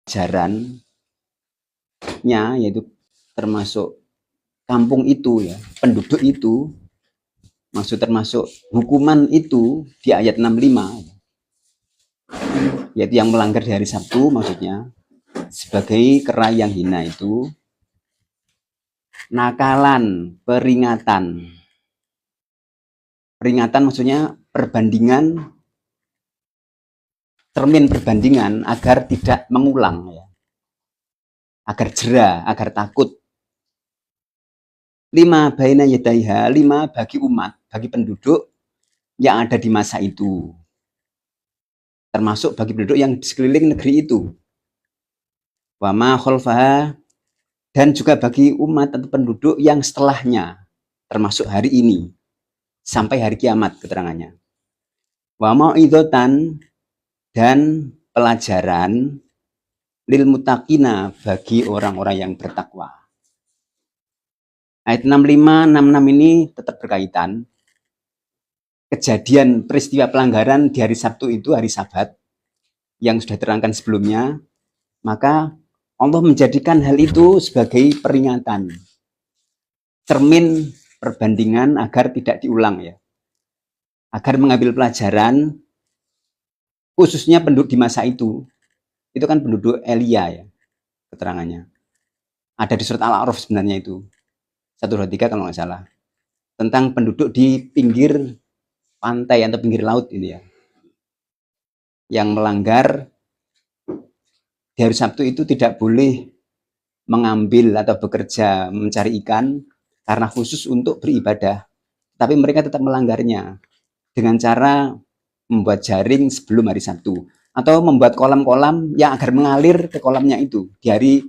ajarannya, yaitu termasuk kampung itu ya, penduduk itu, maksud termasuk hukuman itu di ayat 65, yaitu yang melanggar di hari Sabtu, maksudnya sebagai kera yang hina itu nakalan, peringatan maksudnya perbandingan, cermin perbandingan agar tidak mengulang ya, agar jera, agar takut. 5 baina yadaiha, 5 bagi umat, bagi penduduk yang ada di masa itu, termasuk bagi penduduk yang di sekeliling negeri itu. Wa ma khalfaha, dan juga bagi umat atau penduduk yang setelahnya, termasuk hari ini sampai hari kiamat keterangannya. Wa mau'idatan, dan pelajaran lil muttaqina, bagi orang-orang yang bertakwa. Ayat 65, 66 ini tetap berkaitan. Kejadian peristiwa pelanggaran di hari Sabtu itu, hari Sabat, yang sudah diterangkan sebelumnya, maka Allah menjadikan hal itu sebagai peringatan, cermin perbandingan agar tidak diulang ya, agar mengambil pelajaran, khususnya penduduk di masa itu kan penduduk Elia ya, keterangannya. Ada di surat Al-A'raf sebenarnya itu, 123 kalau nggak salah, tentang penduduk di pinggir pantai atau pinggir laut ini ya, yang melanggar di hari Sabtu itu tidak boleh mengambil atau bekerja mencari ikan karena khusus untuk beribadah, tapi mereka tetap melanggarnya dengan cara membuat jaring sebelum hari Sabtu, atau membuat kolam-kolam yang agar mengalir ke kolamnya itu di hari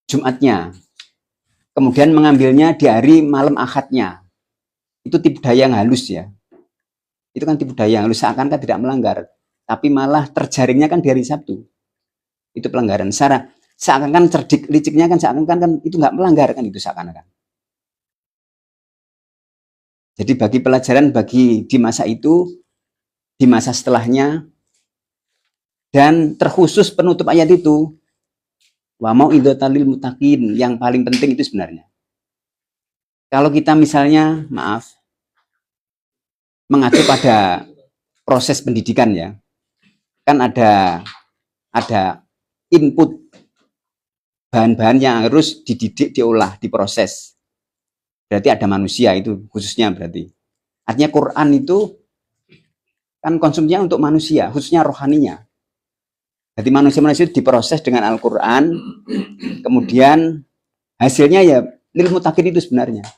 Jumatnya, kemudian mengambilnya di hari malam Ahadnya. Itu tipu daya yang halus ya, itu kan tipu daya yang halus, seakan-akan tidak melanggar, tapi malah terjaringnya kan di hari Sabtu. Itu pelanggaran. Seakan-akan cerdik liciknya kan seakan-akan kan itu nggak melanggar kan, itu seakan-akan. Jadi bagi pelajaran bagi di masa itu, di masa setelahnya, dan terkhusus penutup ayat itu, wa mau'idatan lil muttaqin, yang paling penting itu sebenarnya. Kalau kita misalnya, maaf, mengacu pada proses pendidikan ya, kan ada input bahan-bahan yang harus dididik, diolah, diproses. Berarti ada manusia itu khususnya berarti. Artinya Quran itu kan konsumsinya untuk manusia, khususnya rohaninya. Jadi manusia-manusia diproses dengan Al-Quran, kemudian hasilnya ya lil muttaqin itu sebenarnya.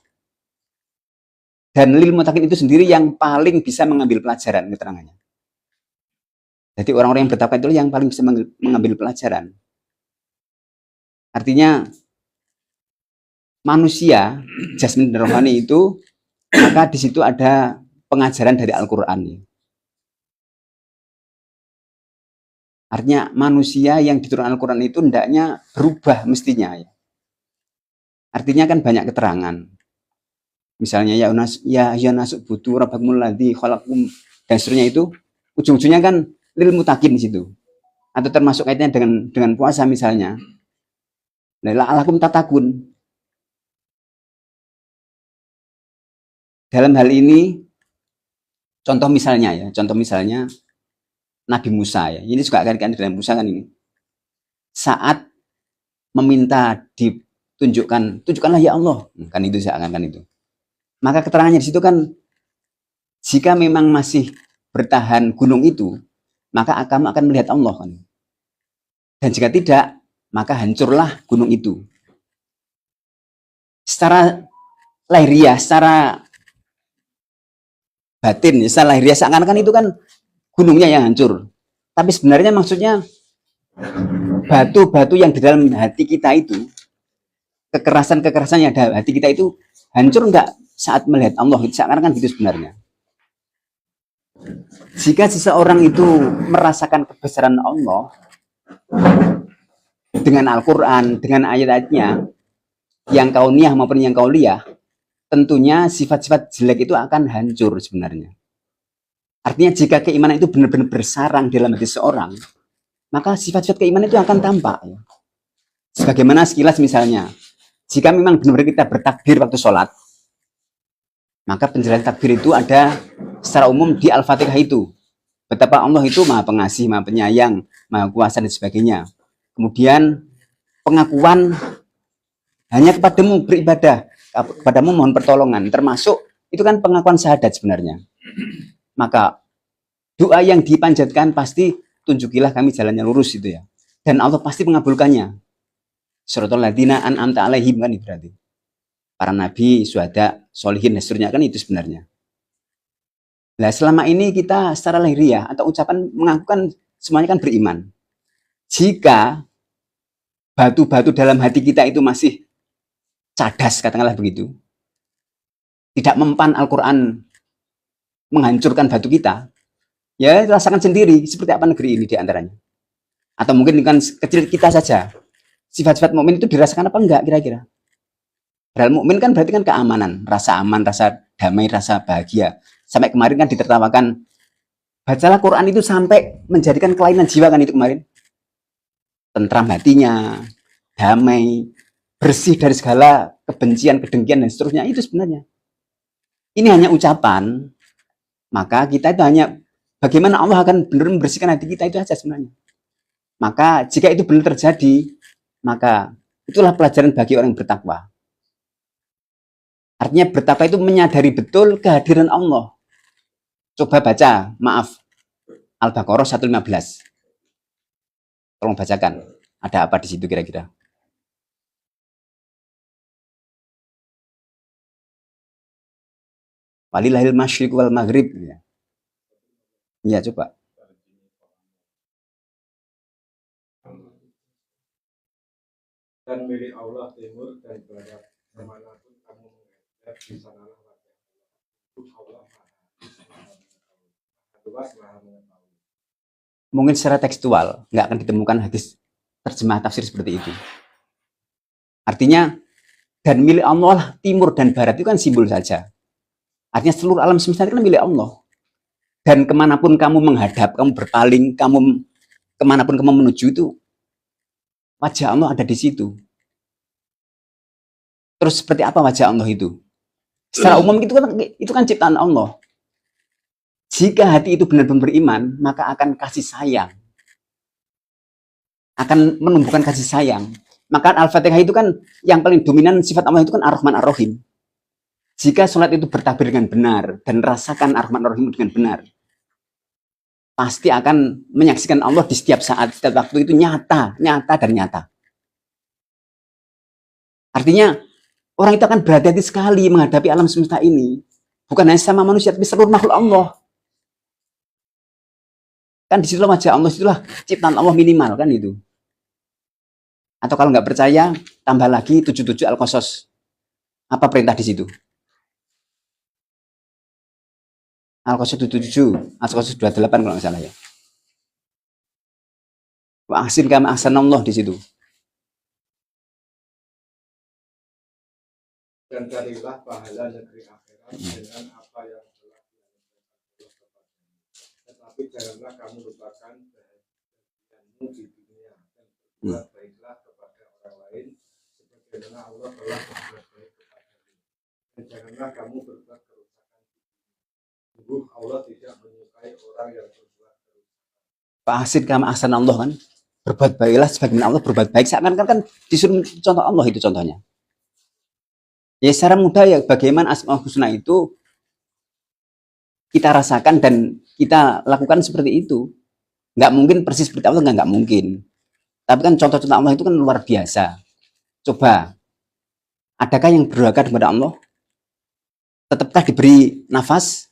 Dan lil muttaqin itu sendiri yang paling bisa mengambil pelajaran keterangannya. Jadi orang-orang yang bertakwa itu yang paling bisa mengambil pelajaran. Artinya manusia, jasmani dan rohani itu, maka di situ ada pengajaran dari Al-Quran. Artinya manusia yang diturunkan Al-Quran itu hendaknya berubah mestinya ya. Artinya kan banyak keterangan. Misalnya ya nasuk butuh rabbakumul ladzi khalaqakum, dan seterusnya itu ujung-ujungnya kan lil muttaqin di situ. Atau termasuk kaitannya dengan puasa misalnya. La'allakum tattaqun. Dalam hal ini contoh misalnya Nabi Musa ya. Ini juga kan dalam Musa kan ini. Saat meminta tunjukkanlah ya Allah, kan itu seakan-akan itu. Maka keterangannya di situ kan, jika memang masih bertahan gunung itu, maka kamu akan melihat Allah kan. Dan jika tidak, maka hancurlah gunung itu. Secara lahiriah, secara batin, secara lahiriah seakan-akan itu kan gunungnya yang hancur. Tapi sebenarnya maksudnya batu-batu yang di dalam hati kita itu, kekerasan-kekerasan yang ada hati kita itu hancur enggak saat melihat Allah? Seakan-akan gitu sebenarnya. Jika seseorang itu merasakan kebesaran Allah dengan Al-Quran, dengan ayat-ayatnya, yang kauniyah maupun yang kauliyah, tentunya sifat-sifat jelek itu akan hancur sebenarnya. Artinya jika keimanan itu benar-benar bersarang dalam hati seorang, maka sifat-sifat keimanan itu akan tampak. Ya. Sebagaimana sekilas misalnya, jika memang benar-benar kita bertakbir waktu sholat, maka penjelasan takbir itu ada secara umum di Al-Fatihah itu. Betapa Allah itu maha pengasih, maha penyayang, maha kuasa, dan sebagainya. Kemudian pengakuan hanya kepadamu beribadah, kepadamu mohon pertolongan, termasuk itu kan pengakuan syahadat sebenarnya. Maka doa yang dipanjatkan pasti tunjukilah kami jalannya lurus itu ya. Dan Allah pasti mengabulkannya. Suratul ladzina an'amta alaihim kan itu berarti. Para nabi, syuhada, solihin, dan seterusnya kan itu sebenarnya. Nah selama ini kita secara lahiriah atau ucapan mengakukan semuanya kan beriman. Jika batu-batu dalam hati kita itu masih cadas, katakanlah begitu, tidak mempan Al-Quran menghancurkan batu kita, ya rasakan sendiri seperti apa negeri ini diantaranya. Atau mungkin dengan kecil kita saja, sifat-sifat mukmin itu dirasakan apa enggak kira-kira? Padahal mukmin kan berarti kan keamanan, rasa aman, rasa damai, rasa bahagia. Sampai kemarin kan ditertawakan, bacalah Quran itu sampai menjadikan kelainan jiwa kan itu kemarin. Tentram hatinya, damai, bersih dari segala kebencian, kedengkian, dan seterusnya. Itu sebenarnya. Ini hanya ucapan, maka kita itu hanya bagaimana Allah akan benar membersihkan hati kita itu aja sebenarnya. Maka jika itu benar terjadi, maka itulah pelajaran bagi orang yang bertakwa. Artinya bertakwa itu menyadari betul kehadiran Allah. Coba baca, maaf, Al-Baqarah 115. Tolong bacakan, ada apa di situ kira-kira? Walillahil masyriq wal maghrib. Ya, coba. Dan milik Allah timur dan barat, kemanapun kamu menghadap di sanalah wajah Allah. Luas maha mengetahui. Mungkin secara tekstual nggak akan ditemukan hadis terjemah tafsir seperti itu. Artinya dan milik Allah lah timur dan barat itu kan simbol saja. Artinya seluruh alam semesta itu kan milik Allah. Dan kemanapun kamu menghadap, kamu berpaling, kamu kemanapun kamu menuju itu wajah Allah ada di situ. Terus seperti apa wajah Allah itu? Secara umum itu kan ciptaan Allah. Jika hati itu benar-benar beriman, maka akan kasih sayang. Akan menumbuhkan kasih sayang. Maka Al-Fatihah itu kan yang paling dominan sifat Allah itu kan Ar-Rahman Ar-Rahim. Jika sholat itu bertakbir dengan benar dan rasakan Ar-Rahman Ar-Rahim dengan benar, pasti akan menyaksikan Allah di setiap saat, setiap waktu itu nyata dan nyata. Artinya orang itu akan berhati-hati sekali menghadapi alam semesta ini. Bukan hanya sama manusia, tapi seluruh makhluk Allah. Kan disitulah wajah Allah, disitulah ciptaan Allah minimal kan itu. Atau kalau nggak percaya, tambah lagi 77 Al-Qasas. Apa perintah di situ? Al-Qasas 77, Al-Qasas 28 kalau nggak salah ya. Wa ahsin kama ahsanallah di situ. Dan carilah pahala negeri akhirat dengan apa yang telah dilakukan kepadamu. Tetapi janganlah kamu lupakan bahagianmu di dunia dan berbuat baiklah kepada orang lain sebagaimana Allah telah berbuat baik kepadamu. Dan janganlah kamu berbuat kerusakan. Sungguh Allah tidak menyukai orang yang berbuat kerusakan. Fa ahsin kama ahsanallah kan. Berbuat baiklah sebagaimana Allah berbuat baik. Seakan-akan kan disuruh contoh Allah itu contohnya. Ya secara mudah ya bagaimana Asmaul Husna itu kita rasakan dan kita lakukan seperti itu. Nggak mungkin persis seperti Allah, nggak mungkin. Tapi kan contoh-contoh Allah itu kan luar biasa. Coba, adakah yang berdoa kepada Allah? Tetapkah diberi nafas?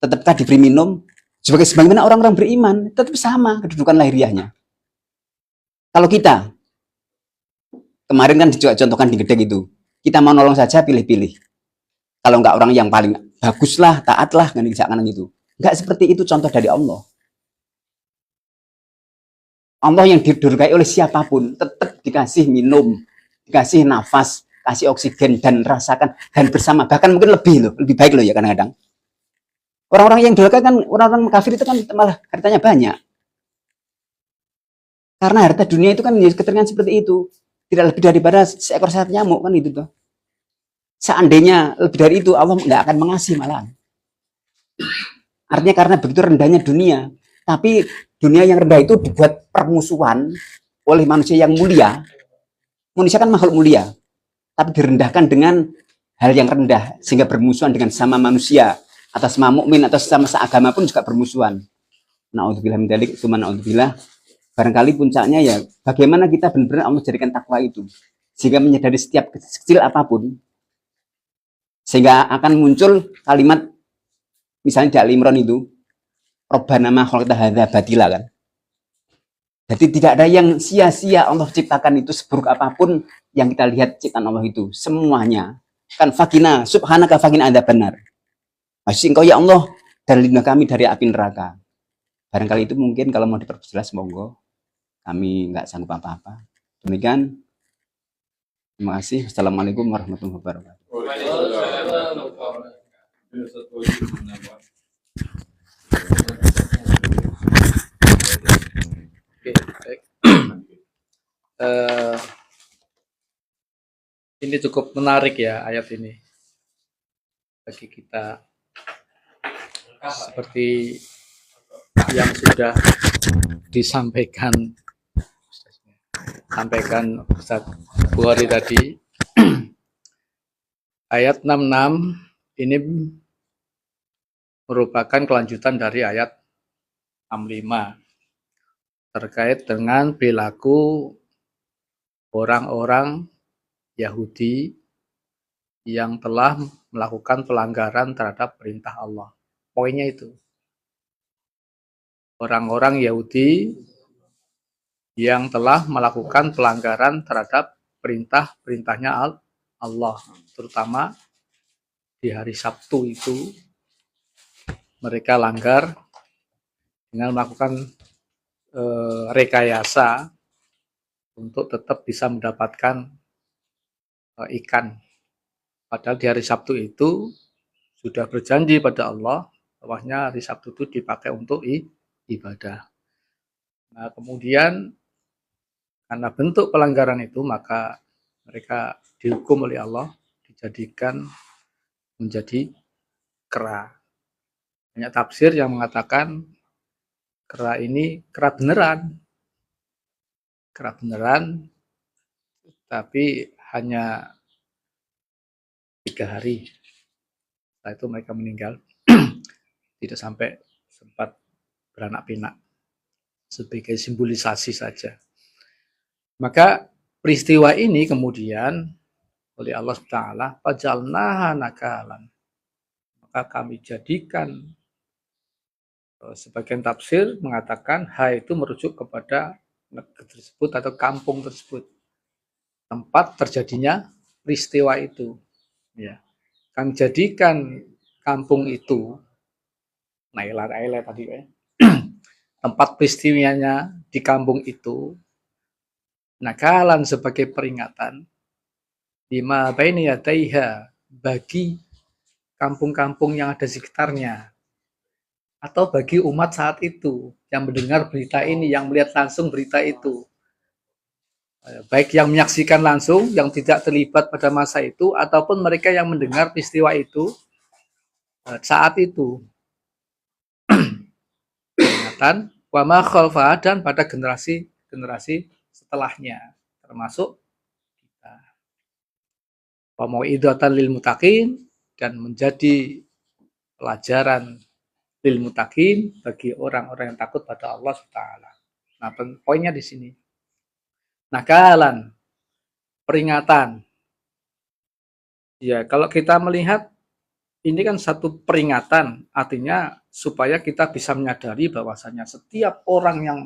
Tetapkah diberi minum? Sebagaimana orang-orang beriman, tetap sama kedudukan lahiriahnya. Kalau kita, kemarin kan dicontohkan di Gedek itu, kita mau nolong saja pilih-pilih. Kalau nggak orang yang paling baguslah, taatlah, kan gitu. Nggak seperti itu contoh dari Allah. Allah yang didurgai oleh siapapun tetap dikasih minum, dikasih nafas, kasih oksigen dan rasakan dan bersama. Bahkan mungkin lebih baik loh ya kadang-kadang. Orang-orang yang didurgai kan orang-orang kafir itu kan malah hartanya banyak. Karena harta dunia itu kan keterangan seperti itu. Tidak lebih daripada seekor sayap nyamuk kan itu tuh. Seandainya lebih dari itu Allah nggak akan mengasihi malah. Artinya karena begitu rendahnya dunia. Tapi dunia yang rendah itu dibuat permusuhan oleh manusia yang mulia. Manusia kan makhluk mulia. Tapi direndahkan dengan hal yang rendah. Sehingga bermusuhan dengan sama manusia. Atau sama mukmin atau sama seagama pun juga bermusuhan. Na'udzubillah min dzalik, tsumma na'udzubillah. Barangkali puncaknya ya bagaimana kita benar-benar Allah jadikan takwa itu. Sehingga menyadari setiap kecil apapun. Sehingga akan muncul kalimat misalnya di Al-Imran itu Rabbana ma khalaqta hadza batila kan. Jadi tidak ada yang sia-sia Allah ciptakan itu seburuk apapun yang kita lihat ciptaan Allah itu. Semuanya. Kan fakina, subhanaka fakina anda benar. Masih engkau ya Allah dan lindungi kami dari api neraka. Barangkali itu mungkin kalau mau diperjelas monggo. Kami nggak sanggup apa-apa. Demikian. Terima kasih. Assalamualaikum warahmatullahi wabarakatuh. Oke, baik. Ini cukup menarik ya ayat ini bagi kita, seperti yang sudah disampaikan Ustaz Bukhari tadi. Ayat 66 ini merupakan kelanjutan dari ayat 65 terkait dengan perilaku orang-orang Yahudi yang telah melakukan pelanggaran terhadap perintah Allah. Poinnya itu. Orang-orang Yahudi yang telah melakukan pelanggaran terhadap perintah-perintahnya Allah. Terutama di hari Sabtu itu mereka langgar dengan melakukan rekayasa untuk tetap bisa mendapatkan ikan. Padahal di hari Sabtu itu sudah berjanji pada Allah bahwasanya hari Sabtu itu dipakai untuk ibadah. Nah, kemudian karena bentuk pelanggaran itu maka mereka dihukum oleh Allah, dijadikan menjadi kera. Banyak tafsir yang mengatakan kera ini kera beneran, tapi hanya 3 hari. Setelah itu mereka meninggal, tidak sampai sempat beranak pinak, sebagai simbolisasi saja. Maka peristiwa ini kemudian oleh Allah Taala fajalnaha nakalan, maka kami jadikan, sebagian tafsir mengatakan ha itu merujuk kepada negeri tersebut atau kampung tersebut, tempat terjadinya peristiwa itu. Ya, kami jadikan kampung itu Naila tadi ya, tempat peristiwanya di kampung itu nakalan sebagai peringatan lima baini yadaiha bagi kampung-kampung yang ada di sekitarnya atau bagi umat saat itu yang mendengar berita ini, yang melihat langsung berita itu, baik yang menyaksikan langsung, yang tidak terlibat pada masa itu, ataupun mereka yang mendengar peristiwa itu saat itu. Peringatan wa ma khalfa, dan pada generasi setelahnya, termasuk kita. Wa mau'idatan lil muttaqin, dan menjadi pelajaran lil muttaqin bagi orang-orang yang takut pada Allah Subhanahu. Nah, poinnya di sini. Nakalan, peringatan. Ya, kalau kita melihat ini kan satu peringatan, artinya supaya kita bisa menyadari bahwasanya setiap orang yang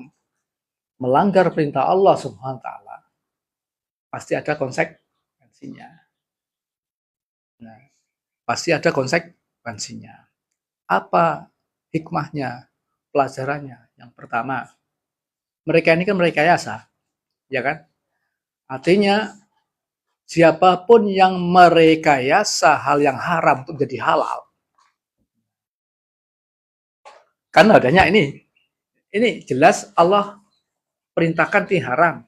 melanggar perintah Allah Subhanahu wa taala pasti ada konsekuensinya. Nah, pasti ada konsekuensinya. Apa hikmahnya, pelajarannya? Yang pertama, mereka ini kan merekayasa, ya kan? Artinya siapapun yang merekayasa hal yang haram untuk jadi halal, kan adanya ini jelas Allah perintahkan ini haram.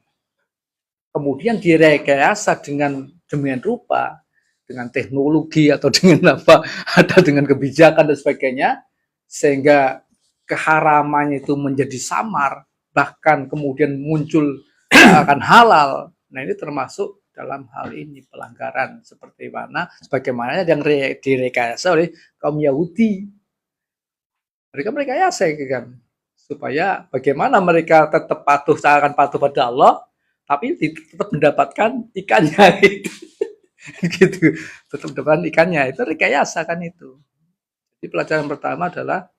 Kemudian direkayasa dengan demikian rupa, dengan teknologi atau dengan apa, ada dengan kebijakan dan sebagainya, sehingga keharamannya itu menjadi samar, bahkan kemudian muncul akan halal. Nah, ini termasuk dalam hal ini pelanggaran seperti mana, sebagaimana yang direkayasa oleh kaum Yahudi. Mereka merekayasa kan, supaya bagaimana mereka tetap patuh, akan patuh pada Allah, tapi tetap mendapatkan ikannya gitu. Gitu. Tetap mendapatkan ikannya, itu rekayasa kan itu. Jadi pelajaran pertama adalah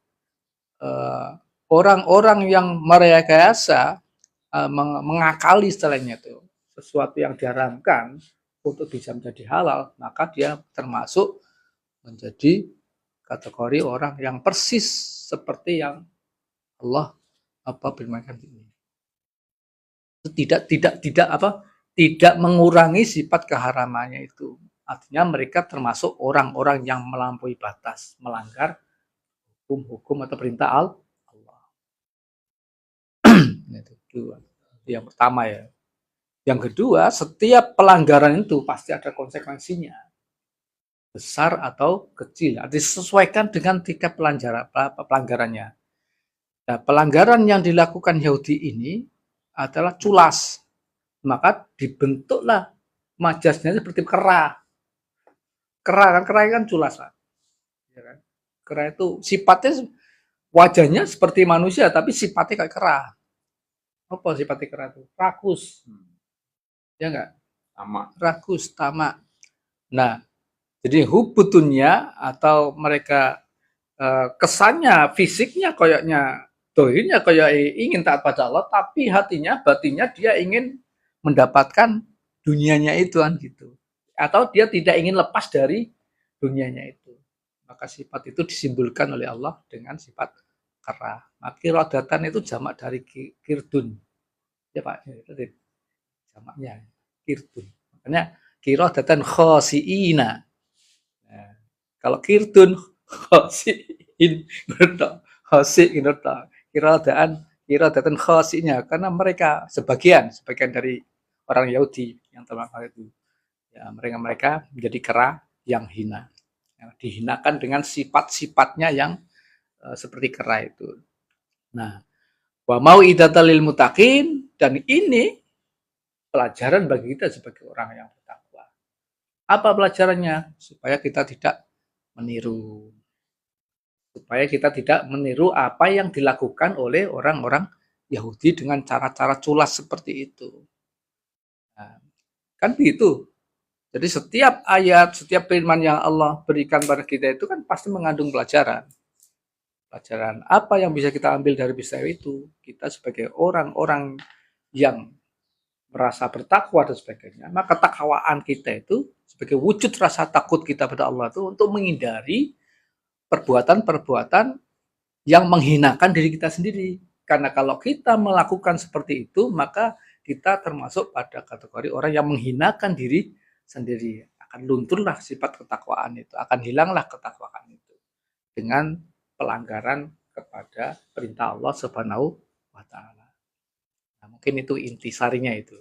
orang-orang yang merekayasa, mengakali istilahnya itu sesuatu yang diharamkan untuk bisa menjadi halal, maka dia termasuk menjadi kategori orang yang persis seperti yang Allah firmankan ini. Tidak mengurangi sifat keharamannya itu. Artinya mereka termasuk orang-orang yang melampaui batas, melanggar hukum-hukum atau perintah Allah. Itu yang pertama ya. Yang kedua, setiap pelanggaran itu pasti ada konsekuensinya, besar atau kecil. Disesuaikan dengan tingkat pelanggarannya. Nah, pelanggaran yang dilakukan Yahudi ini adalah culas. Maka dibentuklah majasnya seperti kera. Kera kan culas. Ya kan? Kera itu sifatnya, wajahnya seperti manusia, tapi sifatnya kayak kera. Apa sifatnya kera itu? Rakus. Ya enggak? Tamak. Rakus, tamak. Nah, jadi hubutunnya atau mereka kesannya, fisiknya kayaknya dohirnya kayak ingin taat pada Allah, tapi hatinya, batinnya dia ingin mendapatkan dunianya itu kan gitu. Atau dia tidak ingin lepas dari dunianya itu. Maka sifat itu disimbolkan oleh Allah dengan sifat kera. Nah, kirodatan itu jamak dari kirdun. Ya Pak, itu jamaknya kirdun. Makanya kirodatan khosiina. Nah, kalau kirdun khosiin, khosi gitu. Kirodatan khosinya, karena mereka sebagian dari orang Yahudi yang termasuk itu, ya mereka menjadi kera yang hina, ya, dihinakan dengan sifat-sifatnya yang seperti kera itu. Nah, wa mau'idatal lil muttaqin, dan ini pelajaran bagi kita sebagai orang yang bertakwa. Apa pelajarannya? Supaya kita tidak meniru. Supaya kita tidak meniru apa yang dilakukan oleh orang-orang Yahudi dengan cara-cara culas seperti itu. Nah, kan begitu. Jadi setiap ayat, setiap firman yang Allah berikan pada kita itu kan pasti mengandung pelajaran. Pelajaran apa yang bisa kita ambil dari peristiwa itu? Kita sebagai orang-orang yang merasa bertakwa dan sebagainya, maka ketakwaan kita itu sebagai wujud rasa takut kita pada Allah itu untuk menghindari perbuatan-perbuatan yang menghinakan diri kita sendiri. Karena kalau kita melakukan seperti itu, maka kita termasuk pada kategori orang yang menghinakan diri sendiri. Akan lunturlah sifat ketakwaan itu, akan hilanglah ketakwaan itu dengan pelanggaran kepada perintah Allah Subhanahu wa taala. Nah, mungkin itu intisarinya itu.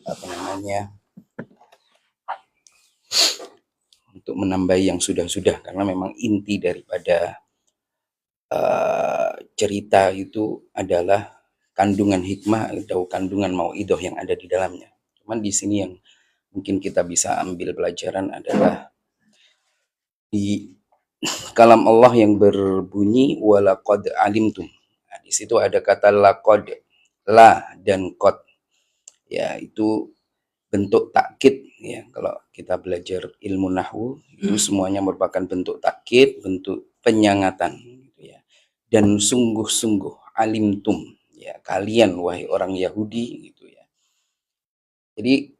Apa namanya? Untuk menambahi yang sudah-sudah, karena memang inti daripada cerita itu adalah kandungan hikmah atau kandungan mau'idoh yang ada di dalamnya. Cuman di sini yang mungkin kita bisa ambil pelajaran adalah di kalam Allah yang berbunyi walaqad alimtum. Nah, di situ ada kata laqad, la dan qad. Ya, itu bentuk takkid ya. Kalau kita belajar ilmu nahwu itu semuanya merupakan bentuk takkid, bentuk penyangatan gitu ya. Dan sungguh-sungguh alimtum ya, kalian wahai orang Yahudi gitu ya. Jadi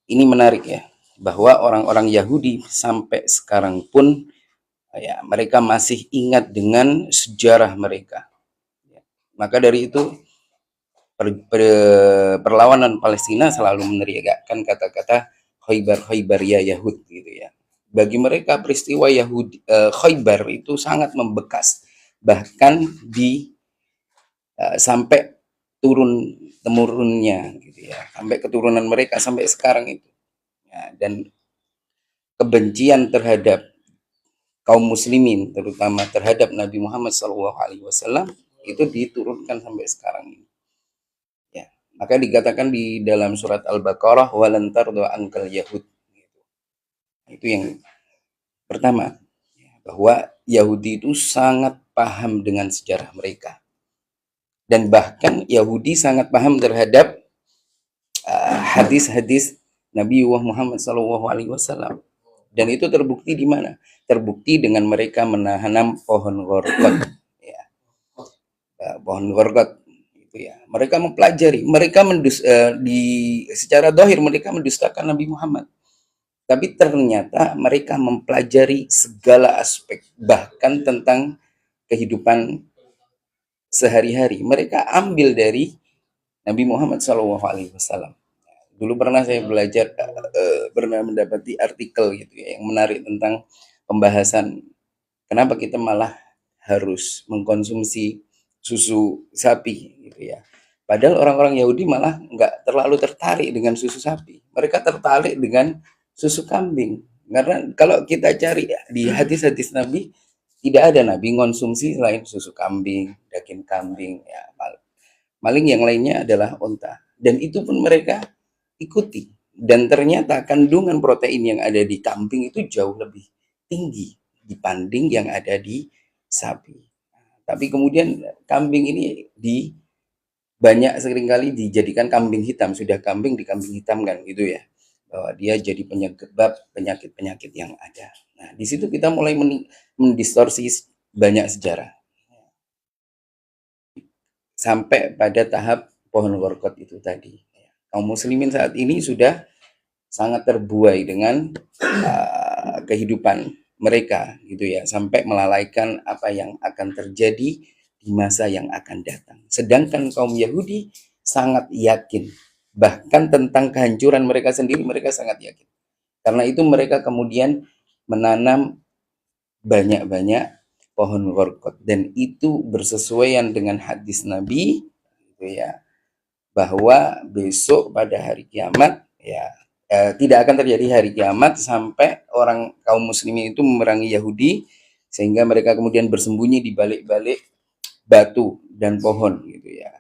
ini menarik ya, bahwa orang-orang Yahudi sampai sekarang pun ya mereka masih ingat dengan sejarah mereka. Ya. Maka dari itu perlawanan Palestina selalu meneriakkan kata-kata Khaybar ya Yahud gitu ya. Bagi mereka peristiwa Yahudi Khaybar itu sangat membekas, bahkan sampai turun temurunnya gitu ya, sampai keturunan mereka sampai sekarang itu. Ya, dan kebencian terhadap kaum muslimin, terutama terhadap Nabi Muhammad SAW, itu diturunkan sampai sekarang ini. Ya, maka dikatakan di dalam surat Al-Baqarah, walan tarda ankal yahud. Itu yang pertama, bahwa Yahudi itu sangat paham dengan sejarah mereka, dan bahkan Yahudi sangat paham terhadap hadis-hadis Nabi Muhammad SAW. Dan itu terbukti di mana? Terbukti dengan mereka menanam pohon gorgot, ya. Pohon gorgot itu ya. Mereka mempelajari, mereka secara zahir mereka mendustakan Nabi Muhammad. Tapi ternyata mereka mempelajari segala aspek, bahkan tentang kehidupan sehari-hari. Mereka ambil dari Nabi Muhammad SAW. Dulu pernah saya belajar, pernah mendapati artikel gitu ya, yang menarik tentang pembahasan kenapa kita malah harus mengkonsumsi susu sapi gitu ya. Padahal orang-orang Yahudi malah nggak terlalu tertarik dengan susu sapi. Mereka tertarik dengan susu kambing. Karena kalau kita cari di hadis-hadis Nabi, tidak ada Nabi konsumsi selain susu kambing, daging kambing, ya. Maling yang lainnya adalah unta. Dan itu pun mereka ikuti. Dan ternyata kandungan protein yang ada di kambing itu jauh lebih tinggi dibanding yang ada di sapi. Tapi kemudian kambing ini banyak seringkali dijadikan kambing hitam. Sudah kambing dikambing hitam kan gitu ya. Bahwa dia jadi penyebab penyakit-penyakit yang ada. Nah, di situ kita mulai mendistorsi banyak sejarah. Sampai pada tahap pohon gorgot itu tadi. Kaum muslimin saat ini sudah sangat terbuai dengan kehidupan mereka gitu ya, sampai melalaikan apa yang akan terjadi di masa yang akan datang. Sedangkan kaum Yahudi sangat yakin, bahkan tentang kehancuran mereka sendiri mereka sangat yakin. Karena itu mereka kemudian menanam banyak-banyak pohon gorgot, dan itu bersesuaian dengan hadis Nabi gitu ya, bahwa besok pada hari kiamat ya tidak akan terjadi hari kiamat sampai orang kaum muslimin itu memerangi Yahudi sehingga mereka kemudian bersembunyi di balik-balik batu dan pohon gitu ya.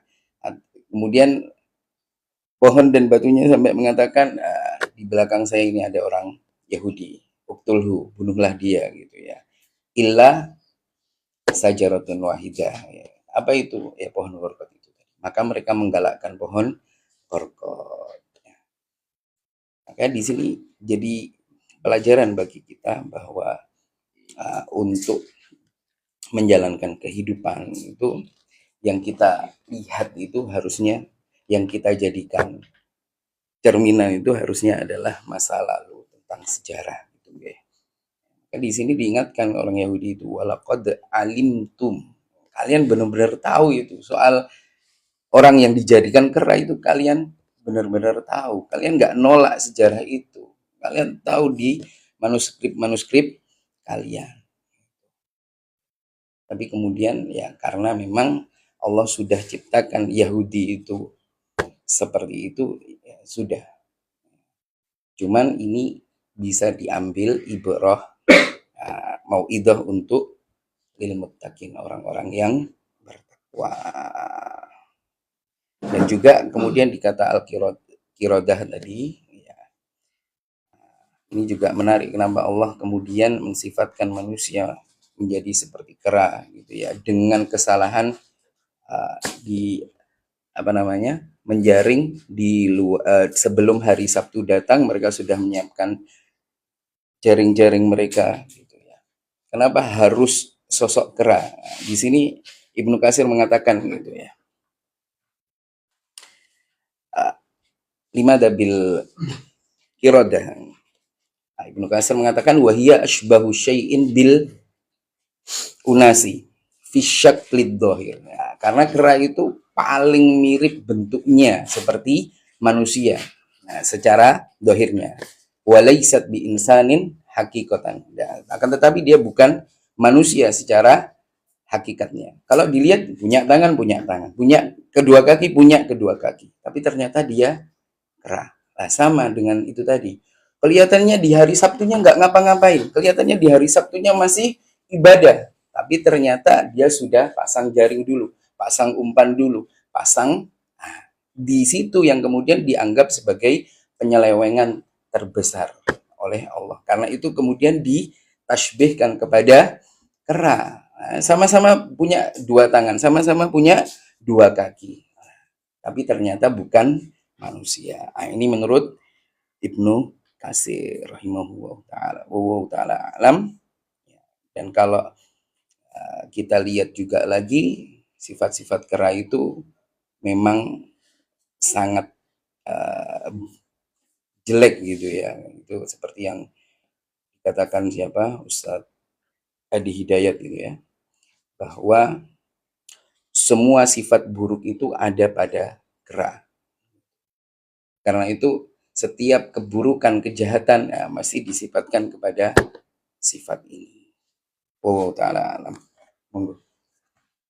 Kemudian pohon dan batunya sampai mengatakan, di belakang saya ini ada orang Yahudi, uktulhu, bunuhlah dia gitu ya. Illa sajaratun wahidah. Ya. Apa itu? Ya pohon gorgot itu. Maka mereka menggalakkan pohon gorgot. Maka di sini jadi pelajaran bagi kita bahwa untuk menjalankan kehidupan itu yang kita lihat itu harusnya, yang kita jadikan cerminan itu harusnya adalah masa lalu tentang sejarah gitu ya. Maka di sini diingatkan orang Yahudi itu, walaqad alimtum, kalian benar-benar tahu itu soal orang yang dijadikan kera itu, kalian benar-benar tahu. Kalian nggak nolak sejarah itu. Kalian tahu di manuskrip kalian. Tapi kemudian ya karena memang Allah sudah ciptakan Yahudi itu seperti itu, ya sudah. Cuman ini bisa diambil ibrah, mauidhah untuk lil muttaqin, orang-orang yang bertakwa. Dan juga kemudian dikata al-qirodah tadi ya, ini juga menarik kenapa Allah kemudian mensifatkan manusia menjadi seperti kera gitu ya, dengan kesalahan di menjaring di sebelum hari Sabtu datang mereka sudah menyiapkan jaring-jaring mereka gitu ya. Kenapa harus sosok kera? Di sini Ibnu Katsir mengatakan gitu ya, lima dabil kirodah. Ibnu Katsir mengatakan wahia ashbahu syai'in bil unasi fi syaklid dhahir. Ya, karena kera itu paling mirip bentuknya seperti manusia, nah, secara dhahirnya. Walaysat bi insanin hakikatan. Ya, akan tetapi dia bukan manusia secara hakikatnya. Kalau dilihat punya tangan, punya kedua kaki, punya kedua kaki. Tapi ternyata dia kera. Nah, sama dengan itu tadi. Kelihatannya di hari Sabtunya nggak ngapa-ngapain. Kelihatannya di hari Sabtunya masih ibadah. Tapi ternyata dia sudah pasang jaring dulu, pasang umpan dulu, pasang. Nah, di situ yang kemudian dianggap sebagai penyelewengan terbesar oleh Allah. Karena itu kemudian ditashbihkan kepada kera. Nah, sama-sama punya dua tangan, sama-sama punya dua kaki. Tapi ternyata bukan manusia. Nah, ini menurut Ibnu Katsir rahimahullah taala alam. Dan kalau kita lihat juga lagi sifat-sifat kera itu memang sangat jelek gitu ya. Itu seperti yang dikatakan siapa Ustadz Adi Hidayat gitu ya, bahwa semua sifat buruk itu ada pada kera. Karena itu setiap keburukan, kejahatan masih disifatkan kepada sifat ini. Oh ta'ala alam. Monggo.